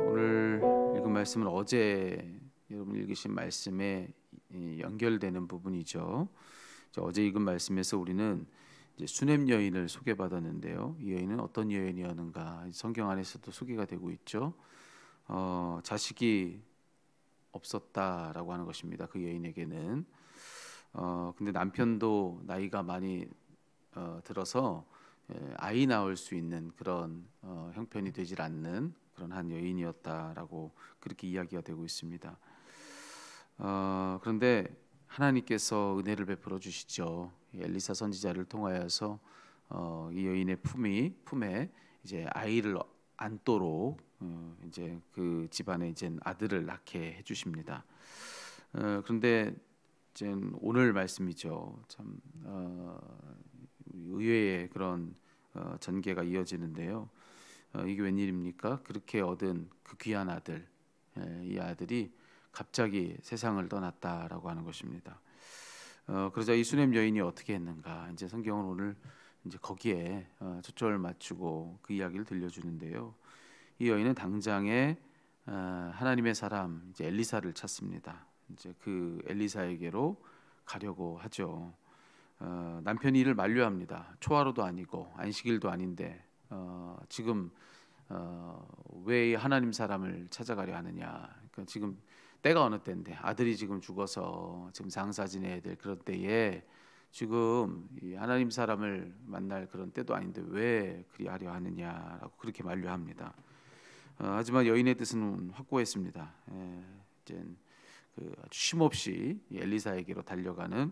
오늘 읽은 말씀은 어제 여러분 읽으신 말씀에 연결되는 부분이죠. 어제 읽은 말씀에서 우리는 이제 수냄 여인을 소개받았는데요. 이 여인은 어떤 여인이었는가? 성경 안에서도 소개가 되고 있죠. 자식이 없었다라고 하는 것입니다. 그 여인에게는. 근데 남편도 나이가 많이 들어서 아이 낳을 수 있는 그런 형편이 되질 않는 그런 한 여인이었다라고 그렇게 이야기가 되고 있습니다. 그런데 하나님께서 은혜를 베풀어 주시죠. 엘리사 선지자를 통하여서 이 여인의 품에 이제 아이를 안도록 이제 그 집안에 이제 아들을 낳게 해주십니다. 그런데 이제 오늘 말씀이죠. 참 의외의 그런 전개가 이어지는데요. 이게 웬일입니까? 그렇게 얻은 그 귀한 아들, 이 아들이 갑자기 세상을 떠났다라고 하는 것입니다. 그러자 이 수냄 여인이 어떻게 했는가? 이제 성경은 오늘 이제 거기에 초점을 맞추고 그 이야기를 들려주는데요. 이 여인은 당장에 하나님의 사람 이제 엘리사를 찾습니다. 이제 그 엘리사에게로 가려고 하죠. 남편이 이를 만류합니다. 초하루도 아니고 안식일도 아닌데 지금 왜 하나님 사람을 찾아가려 하느냐? 그러니까 지금 때가 어느 때인데 아들이 지금 죽어서 지금 장사 지내야 될 그런 때에 지금 이 하나님 사람을 만날 그런 때도 아닌데 왜 그리하려 하느냐라고 그렇게 만류합니다. 하지만 여인의 뜻은 확고했습니다. 이제 그 아주 쉼없이 엘리사에게로 달려가는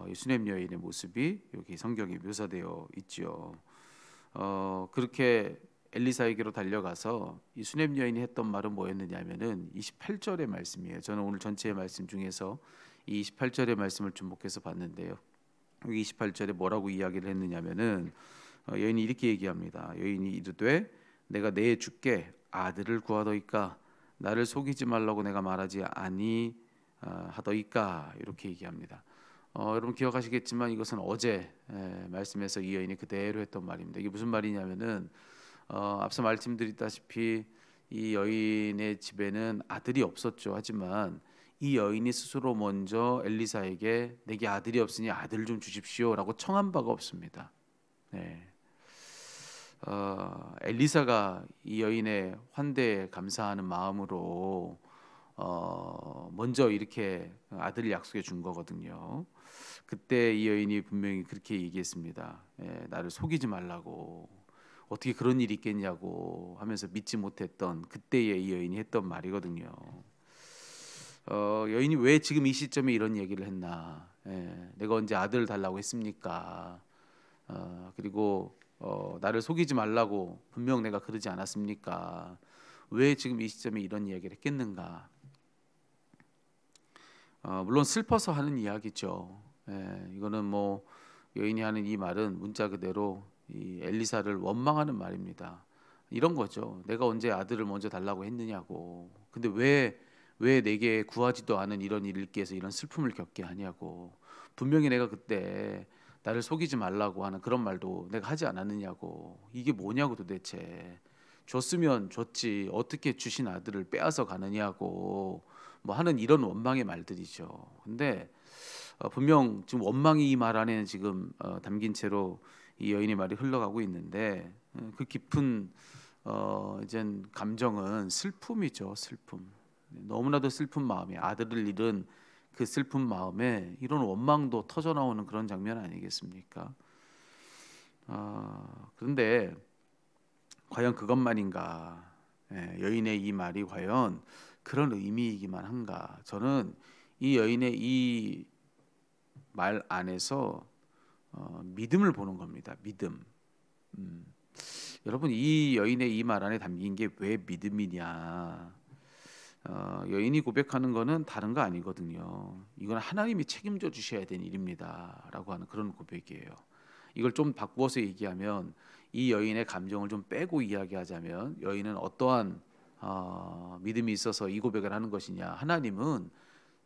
이 수냄 여인의 모습이 여기 성경에 묘사되어 있죠. 그렇게 엘리사에게로 달려가서 이 수냄 여인이 했던 말은 뭐였느냐면은 28절의 말씀이에요. 저는 오늘 전체의 말씀 중에서 이 28절의 말씀을 주목해서 봤는데요. 여기 28절에 뭐라고 이야기를 했느냐면은 여인이 이렇게 얘기합니다. 여인이 이르되 내가 내 주께 아들을 구하더이까 나를 속이지 말라고 내가 말하지 아니하더이까 이렇게 얘기합니다. 여러분 기억하시겠지만 이것은 어제 말씀에서 이 여인이 그대로 했던 말입니다. 이게 무슨 말이냐면은 앞서 말씀드렸다시피 이 여인의 집에는 아들이 없었죠. 하지만 이 여인이 스스로 먼저 엘리사에게 내게 아들이 없으니 아들 좀 주십시오라고 청한 바가 없습니다. 네. 엘리사가 이 여인의 환대에 감사하는 마음으로 먼저 이렇게 아들을 약속해 준 거거든요. 그때 이 여인이 분명히 그렇게 얘기했습니다. 나를 속이지 말라고. 어떻게 그런 일이 있겠냐고 하면서 믿지 못했던 그때의 이 여인이 했던 말이거든요. 여인이 왜 지금 이 시점에 이런 얘기를 했나? 내가 언제 아들을 달라고 했습니까? 그리고 나를 속이지 말라고 분명 내가 그러지 않았습니까? 왜 지금 이 시점에 이런 이야기를 했겠는가? 물론 슬퍼서 하는 이야기죠. 이거는 뭐 여인이 하는 이 말은 문자 그대로 이 엘리사를 원망하는 말입니다. 이런 거죠. 내가 언제 아들을 먼저 달라고 했느냐고. 근데 왜 내게 구하지도 않은 이런 일을 위해서 이런 슬픔을 겪게 하냐고. 분명히 내가 그때 나를 속이지 말라고 하는 그런 말도 내가 하지 않았느냐고. 이게 뭐냐고 도대체. 줬으면 줬지 어떻게 주신 아들을 빼앗아 가느냐고 뭐 하는 이런 원망의 말들이죠. 근데 분명 지금 원망이 이 말 안에 지금 담긴 채로 이 여인의 말이 흘러가고 있는데 그 깊은 이젠 감정은 슬픔이죠. 슬픔. 너무나도 슬픈 마음이 아들을 잃은 그 슬픈 마음에 이런 원망도 터져 나오는 그런 장면 아니겠습니까? 그런데 과연 그것만인가? 여인의 이 말이 과연 그런 의미이기만 한가? 저는 이 여인의 이 말 안에서 믿음을 보는 겁니다. 믿음. 여러분 이 여인의 이 말 안에 담긴 게 왜 믿음이냐? 여인이 고백하는 거는 다른 거 아니거든요. 이건 하나님이 책임져 주셔야 되는 일입니다라고 하는 그런 고백이에요. 이걸 좀 바꾸어서 얘기하면 이 여인의 감정을 좀 빼고 이야기하자면 여인은 어떠한 믿음이 있어서 이 고백을 하는 것이냐? 하나님은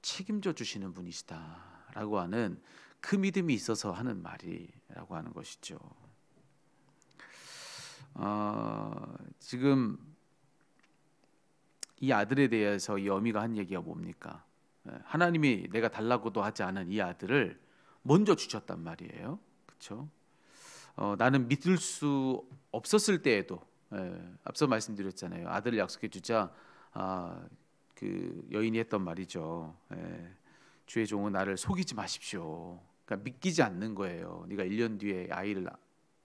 책임져 주시는 분이시다라고 하는 그 믿음이 있어서 하는 말이라고 하는 것이죠. 지금 이 아들에 대해서 이 어미가 한 얘기가 뭡니까? 하나님이 내가 달라고도 하지 않은 이 아들을 먼저 주셨단 말이에요. 그렇죠? 나는 믿을 수 없었을 때에도, 앞서 말씀드렸잖아요. 아들을 약속해 주자 그 여인이 했던 말이죠. 주의 종은 나를 속이지 마십시오. 그러니까 믿기지 않는 거예요. 네가 1년 뒤에 아이를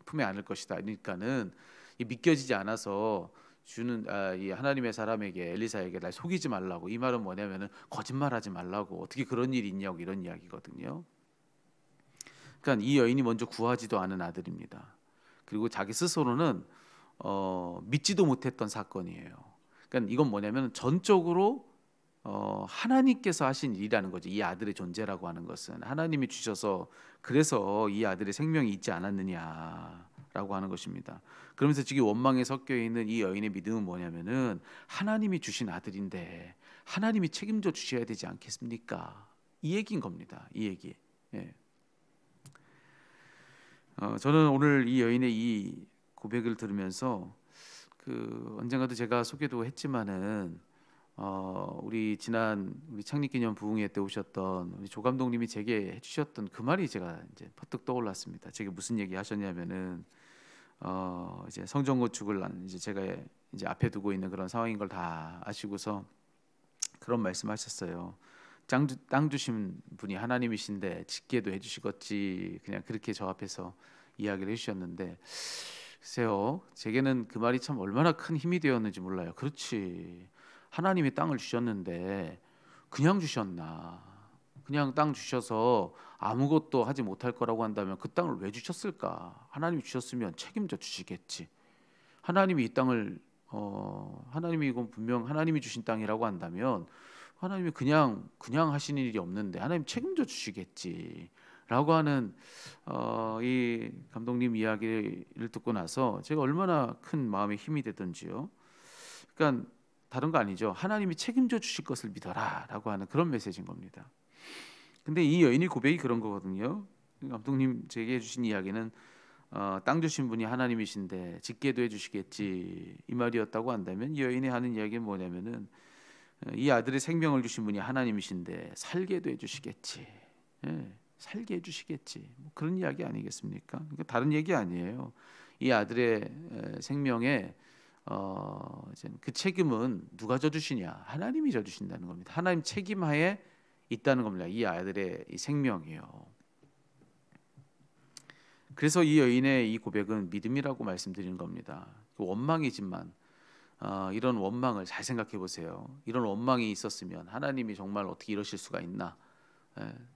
품에 안을 것이다. 그러니까는 이 믿겨지지 않아서 주는 이 하나님의 사람에게 엘리사에게 날 속이지 말라고. 이 말은 뭐냐면은 거짓말하지 말라고. 어떻게 그런 일이 있냐고 이런 이야기거든요. 그러니까 이 여인이 먼저 구하지도 않은 아들입니다. 그리고 자기 스스로는 믿지도 못했던 사건이에요. 그러니까 이건 뭐냐면 전적으로 하나님께서 하신 일이라는 거죠. 이 아들의 존재라고 하는 것은 하나님이 주셔서 그래서 이 아들의 생명이 있지 않았느냐라고 하는 것입니다. 그러면서 지금 원망에 섞여 있는 이 여인의 믿음은 뭐냐면은 하나님이 주신 아들인데 하나님이 책임져 주셔야 되지 않겠습니까? 이 얘기인 겁니다. 이 얘기. 예. 저는 오늘 이 여인의 이 고백을 들으면서 언젠가도 제가 소개도 했지만은 우리 지난 우리 창립기념 부흥회 때 오셨던 우리 조 감독님이 제게 해주셨던 그 말이 제가 이제 퍼뜩 떠올랐습니다. 제게 무슨 얘기 하셨냐면은 이제 성전 건축을 이제 제가 이제 앞에 두고 있는 그런 상황인 걸 다 아시고서 그런 말씀하셨어요. 땅 주신 분이 하나님이신데 짓게도 해주시겠지. 그냥 그렇게 저 앞에서 이야기를 해주셨는데 글쎄요, 제게는 그 말이 참 얼마나 큰 힘이 되었는지 몰라요. 그렇지, 하나님이 땅을 주셨는데 그냥 주셨나? 그냥 땅 주셔서 아무것도 하지 못할 거라고 한다면 그 땅을 왜 주셨을까? 하나님이 주셨으면 책임져 주시겠지. 하나님이 이 땅을 하나님이 이건 분명 하나님이 주신 땅이라고 한다면 하나님이 그냥 하시는 일이 없는데 하나님 책임져 주시겠지라고 하는 이 감독님 이야기를 듣고 나서 제가 얼마나 큰 마음의 힘이 되던지요. 그러니까 다른 거 아니죠. 하나님이 책임져 주실 것을 믿어라라고 하는 그런 메시지인 겁니다. 근데 이 여인의 고백이 그런 거거든요. 감독님 제게 해주신 이야기는 땅 주신 분이 하나님이신데 짓게도 해주시겠지 이 말이었다고 한다면 이 여인이 하는 이야기는 뭐냐면은 이 아들의 생명을 주신 분이 하나님이신데 살게도 해주시겠지. 살게 해주시겠지. 뭐 그런 이야기 아니겠습니까? 그러니까 다른 얘기 아니에요. 이 아들의 생명에 그 책임은 누가 져주시냐? 하나님이 져주신다는 겁니다. 하나님 책임하에 있다는 겁니다. 이 아들의 이 생명이요. 그래서 이 여인의 이 고백은 믿음이라고 말씀드리는 겁니다. 원망이지만 이런 원망을 잘 생각해 보세요. 이런 원망이 있었으면 하나님이 정말 어떻게 이러실 수가 있나?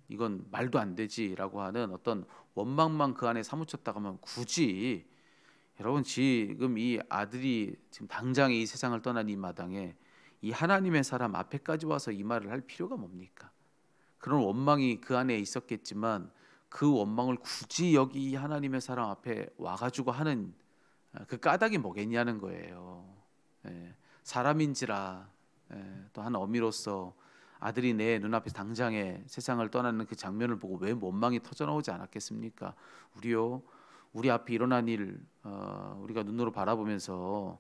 이건 말도 안 되지라고 하는 어떤 원망만 그 안에 사무쳤다가 하면 굳이 여러분 지금 이 아들이 지금 당장 이 세상을 떠난 이 마당에 이 하나님의 사람 앞에까지 와서 이 말을 할 필요가 뭡니까? 그런 원망이 그 안에 있었겠지만 그 원망을 굳이 여기 하나님의 사람 앞에 와가지고 하는 그 까닭이 뭐겠냐는 거예요. 사람인지라 또 한 어미로서 아들이 내 눈앞에 당장에 세상을 떠나는 그 장면을 보고 왜 원망이 터져나오지 않았겠습니까? 우리 앞에 일어난 일 우리가 눈으로 바라보면서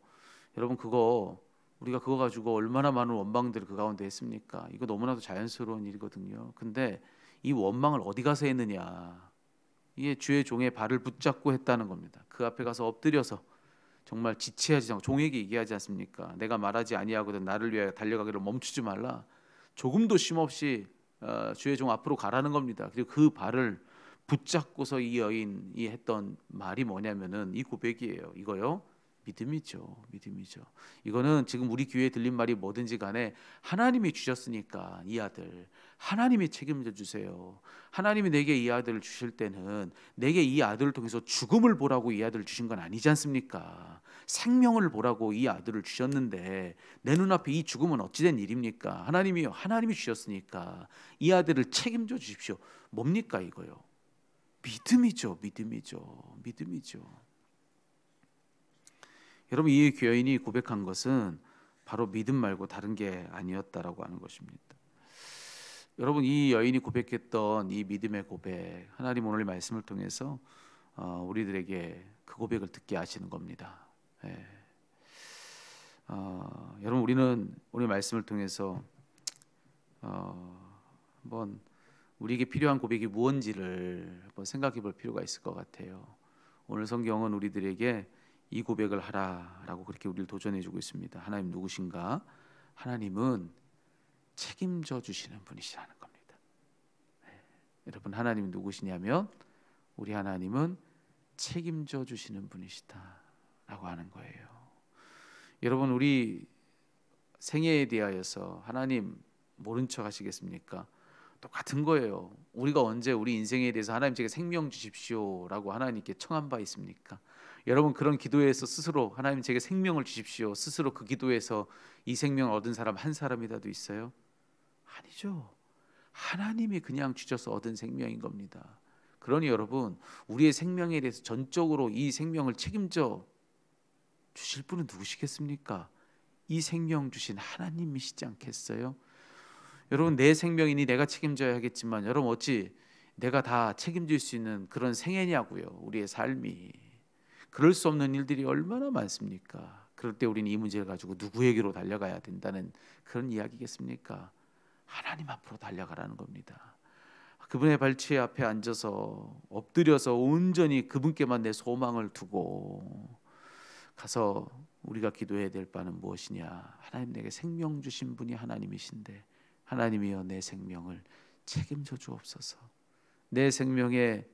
여러분 우리가 그거 가지고 얼마나 많은 원망들을 그 가운데 했습니까? 이거 너무나도 자연스러운 일이거든요. 근데 이 원망을 어디 가서 했느냐? 이게 주의 종의 발을 붙잡고 했다는 겁니다. 그 앞에 가서 엎드려서 정말 지체하지 않고 종에게 얘기하지 않습니까? 내가 말하지 아니하거든 나를 위하여 달려가기를 멈추지 말라. 조금도 쉼없이 주의 종 앞으로 가라는 겁니다. 그리고 그 발을 붙잡고서 이 여인이 했던 말이 뭐냐면은 이 고백이에요. 이거요. 믿음이죠. 이거는 지금 우리 귀에 들린 말이 뭐든지 간에 하나님이 주셨으니까 이 아들 하나님이 책임져 주세요. 하나님이 내게 이 아들을 주실 때는 내게 이 아들을 통해서 죽음을 보라고 이 아들을 주신 건 아니지 않습니까? 생명을 보라고 이 아들을 주셨는데 내 눈앞에 이 죽음은 어찌된 일입니까? 하나님이 주셨으니까 이 아들을 책임져 주십시오. 뭡니까 이거요? 믿음이죠. 여러분 이 여인이 고백한 것은 바로 믿음 말고 다른 게 아니었다라고 하는 것입니다. 여러분 이 여인이 고백했던 이 믿음의 고백 하나님 오늘 말씀을 통해서 우리들에게 그 고백을 듣게 하시는 겁니다. 예. 여러분, 우리는 오늘 말씀을 통해서 한번 우리에게 필요한 고백이 무엇인지를 한번 생각해 볼 필요가 있을 것 같아요. 오늘 성경은 우리들에게 이 고백을 하라라고 그렇게 우리를 도전해 주고 있습니다. 하나님 누구신가? 하나님은 책임져 주시는 분이시라는 겁니다. 네. 여러분, 하나님이 누구시냐면 우리 하나님은 책임져 주시는 분이시다라고 하는 거예요. 여러분, 우리 생애에 대하여서 하나님 모른 척 하시겠습니까? 똑같은 거예요. 우리가 언제 우리 인생에 대해서 하나님 제게 생명 주십시오라고 하나님께 청한 바 있습니까? 여러분, 그런 기도에서 스스로 하나님 제게 생명을 주십시오, 스스로 그 기도에서 이 생명을 얻은 사람 한 사람이라도 있어요? 아니죠. 하나님이 그냥 주셔서 얻은 생명인 겁니다. 그러니 여러분, 우리의 생명에 대해서 전적으로 이 생명을 책임져 주실 분은 누구시겠습니까? 이 생명 주신 하나님이시지 않겠어요? 여러분, 내 생명이니 내가 책임져야 하겠지만 여러분, 어찌 내가 다 책임질 수 있는 그런 생애냐고요. 우리의 삶이 그럴 수 없는 일들이 얼마나 많습니까? 그럴 때 우리는 이 문제를 가지고 누구에게로 달려가야 된다는 그런 이야기겠습니까? 하나님 앞으로 달려가라는 겁니다. 그분의 발치 앞에 앉아서 엎드려서 온전히 그분께만 내 소망을 두고 가서 우리가 기도해야 될 바는 무엇이냐? 하나님, 내게 생명 주신 분이 하나님이신데 하나님이여, 내 생명을 책임져 주옵소서. 내 생명의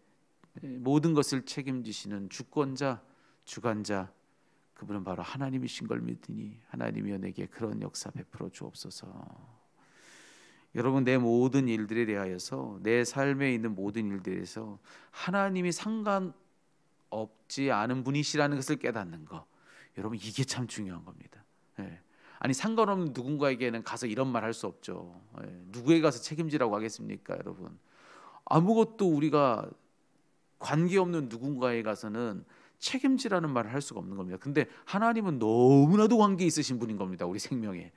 모든 것을 책임지시는 주권자, 주관자, 그분은 바로 하나님이신 걸 믿으니 하나님이여, 내게 그런 역사 베풀어 주옵소서. 여러분, 내 모든 일들에 대하여서, 내 삶에 있는 모든 일들에서 하나님이 상관없지 않은 분이시라는 것을 깨닫는 거, 여러분, 이게 참 중요한 겁니다. 아니, 상관없는 누군가에게는 가서 이런 말 할 수 없죠. 누구에게 가서 책임지라고 하겠습니까, 여러분? 아무것도 우리가 관계없는 누군가에 가서는 책임지라는 말을 할 수가 없는 겁니다. 근데 하나님은 너무나도 관계 있으신 분인 겁니다. 우리 생명에.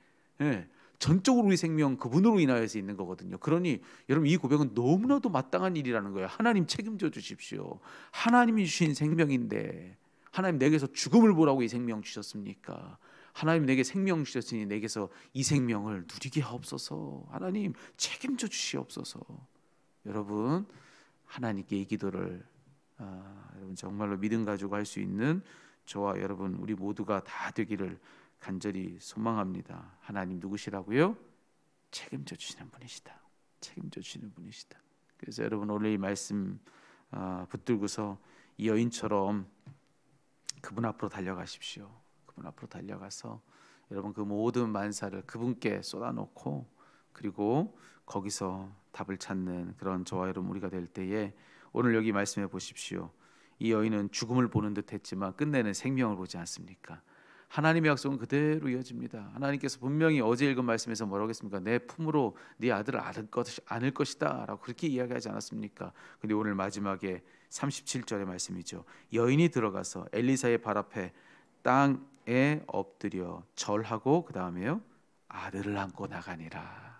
전적으로 우리 생명 그분으로 인하여서 있는 거거든요. 그러니 여러분, 이 고백은 너무나도 마땅한 일이라는 거예요. 하나님 책임져 주십시오. 하나님이 주신 생명인데 하나님, 내게서 죽음을 보라고 이 생명 주셨습니까? 하나님, 내게 생명 주셨으니 내게서 이 생명을 누리게 하옵소서. 하나님, 책임져 주시옵소서. 여러분, 하나님께 이 기도를 여러분 정말로 믿음 가지고 할 수 있는 저와 여러분, 우리 모두가 다 되기를 간절히 소망합니다. 하나님 누구시라고요? 책임져 주시는 분이시다. 책임져 주시는 분이시다. 그래서 여러분, 오늘 이 말씀 붙들고서 이 여인처럼 그분 앞으로 달려가십시오. 그분 앞으로 달려가서 여러분, 그 모든 만사를 그분께 쏟아놓고 그리고 거기서 답을 찾는 그런 저와 여러분 우리가 될 때에, 오늘 여기 말씀해 보십시오. 이 여인은 죽음을 보는 듯 했지만 끝내는 생명을 보지 않습니까? 하나님의 약속은 그대로 이어집니다. 하나님께서 분명히 어제 읽은 말씀에서 뭐라고 했습니까? 내 품으로 네 아들을 안을 것이다 라고 그렇게 이야기하지 않았습니까? 근데 오늘 마지막에 37절의 말씀이죠. 여인이 들어가서 엘리사의 발 앞에 땅에 엎드려 절하고 그 다음에요, 아들을 안고 나가니라.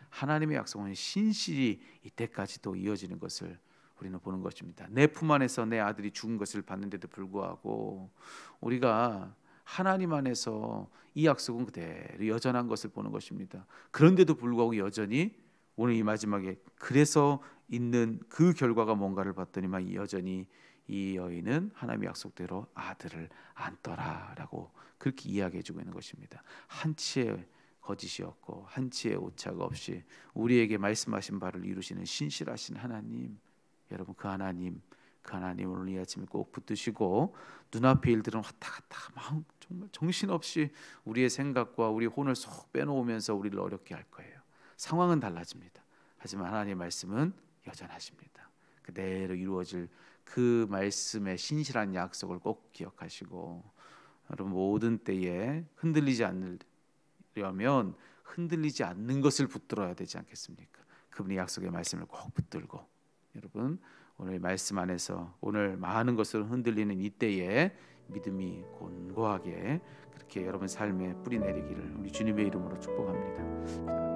하나님의 약속은 신실히 이때까지도 이어지는 것을 우리는 보는 것입니다. 내 품 안에서 내 아들이 죽은 것을 봤는데도 불구하고 우리가 하나님 안에서 이 약속은 그대로 여전한 것을 보는 것입니다. 그런데도 불구하고 여전히 오늘 이 마지막에 그래서 있는 그 결과가 뭔가를 봤더니만 여전히 이 여인은 하나님의 약속대로 아들을 안더라라고 그렇게 이야기해주고 있는 것입니다. 한치의 거짓이 없고 한치의 오차가 없이 우리에게 말씀하신 바를 이루시는 신실하신 하나님, 여러분, 그 하나님 오늘 이 아침에 꼭 붙드시고, 눈앞의 일들은 왔다 갔다 막 정말 정신없이 우리의 생각과 우리 혼을 쏙 빼놓으면서 우리를 어렵게 할 거예요. 상황은 달라집니다. 하지만 하나님의 말씀은 여전하십니다. 그대로 이루어질 그 말씀의 신실한 약속을 꼭 기억하시고, 여러분, 모든 때에 흔들리지 않으려면 흔들리지 않는 것을 붙들어야 되지 않겠습니까? 그분의 약속의 말씀을 꼭 붙들고, 여러분, 오늘 말씀 안에서 오늘 많은 것으로 흔들리는 이때에 믿음이 곤고하게 그렇게 여러분 삶에 뿌리 내리기를 우리 주님의 이름으로 축복합니다.